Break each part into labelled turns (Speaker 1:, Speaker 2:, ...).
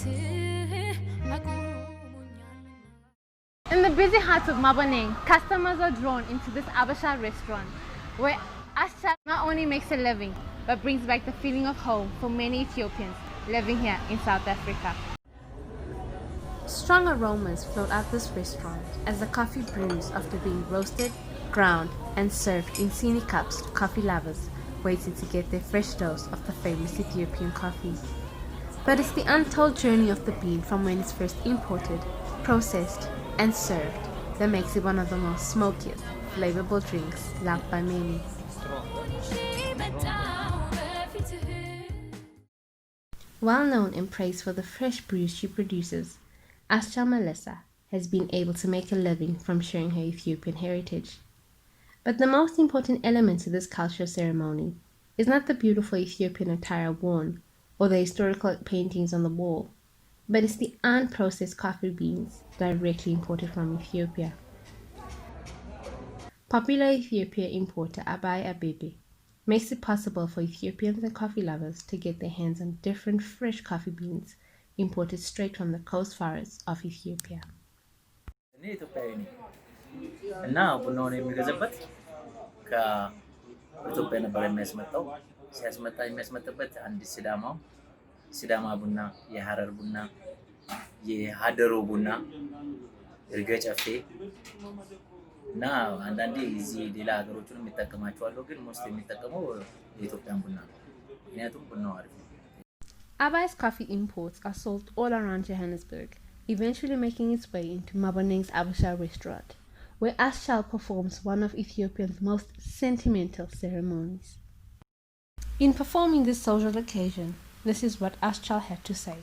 Speaker 1: In the busy heart of Maboneng, customers are drawn into this Abasha restaurant, where Ashcha not only makes a living, but brings back the feeling of home for many Ethiopians living here in South Africa. Strong aromas float out this restaurant as the coffee brews after being roasted, ground, and served in scenic cups to coffee lovers waiting to get their fresh dose of the famous Ethiopian coffee. But it's the untold journey of the bean from when it's first imported, processed, and served that makes it one of the most smokiest, flavorful drinks loved by many. Well known and praised for the fresh brews she produces, Ashcha Melissa has been able to make a living from sharing her Ethiopian heritage. But the most important element to this cultural ceremony is not the beautiful Ethiopian attire worn or the historical paintings on the wall, but it's the unprocessed coffee beans directly imported from Ethiopia. Popular Ethiopian importer Abai Abebe makes it possible for Ethiopians and coffee lovers to get their hands on different fresh coffee beans imported straight from the coast forests of Ethiopia.
Speaker 2: እና ቡናውን የሚገዛበት ከኢትዮጵያ ነበር የሚያስመጣው ሲያስመጣ የሚያስመጣበት አንድ ሲዳማ ቡና የሐረር ቡና የሀደሮ ቡና እርገጨፌ እና አንዳንዴ እዚህ ሌላ ሀገሮችንም ይጠቀማቸዋለሁ ግን ሞስት የሚጠቀመው የኢትዮጵያን ቡና ነው ምክንያቱም ቡናው አሪፍ ነው
Speaker 1: Abai's coffee imports are sold all around Johannesburg, eventually making its way into Maboneng's Abasha restaurant, where Ashchal performs one of Ethiopia's most sentimental ceremonies. In performing this social occasion, this is what Ashchal had to say.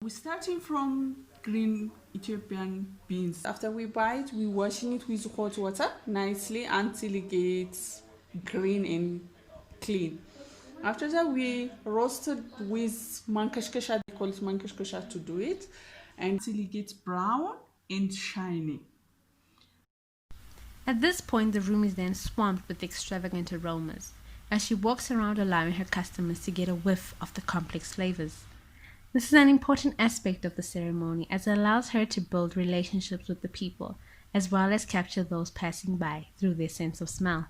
Speaker 3: We're starting from green Ethiopian beans. After we buy it, we're washing it with hot water nicely until it gets green and clean. After that, we roast it with mankashkasha, they call it mankashkasha to do it, until it gets brown and shiny.
Speaker 1: At this point, the room is then swamped with extravagant aromas, as she walks around allowing her customers to get a whiff of the complex flavors. This is an important aspect of the ceremony as it allows her to build relationships with the people, as well as capture those passing by through their sense of smell.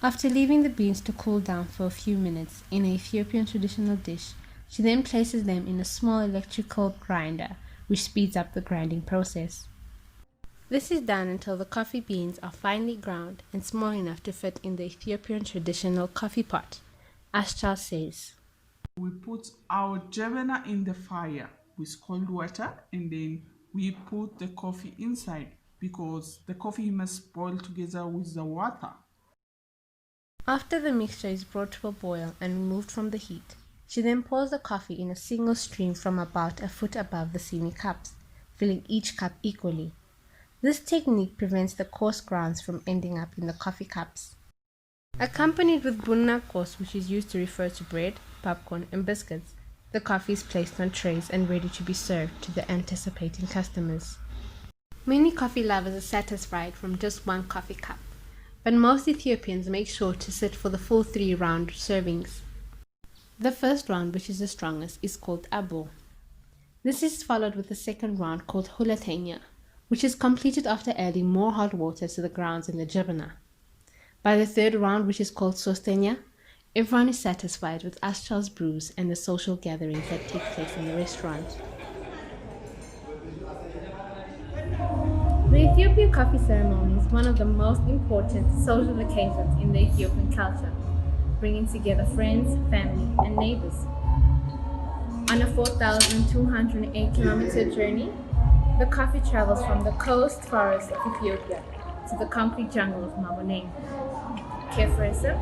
Speaker 1: After leaving the beans to cool down for a few minutes in an Ethiopian traditional dish, she then places them in a small electrical grinder, which speeds up the grinding process. This is done until the coffee beans are finely ground and small enough to fit in the Ethiopian traditional coffee pot, Ashchal says.
Speaker 3: We put our jabana in the fire with cold water and then we put the coffee inside because the coffee must boil together with the water.
Speaker 1: After the mixture is brought to a boil and removed from the heat, she then pours the coffee in a single stream from about a foot above the semi cups, filling each cup equally. This technique prevents the coarse grounds from ending up in the coffee cups. Accompanied with bunna kos, which is used to refer to bread, popcorn, and biscuits, the coffee is placed on trays and ready to be served to the anticipating customers. Many coffee lovers are satisfied from just one coffee cup, but most Ethiopians make sure to sit for the full 3-round servings. The first round, which is the strongest, is called abo. This is followed with the second round called hulatenya, which is completed after adding more hot water to the grounds in the jabana. By the third round, which is called sostenya, everyone is satisfied with Ashchal's brews and the social gatherings that take place in the restaurant. The Ethiopian coffee ceremony is one of the most important social occasions in the Ethiopian culture, bringing together friends, family, and neighbors. On a 4,208-kilometer journey, the coffee travels from the coast forests of Ethiopia to the concrete jungle of Maboneng. Care for a sip?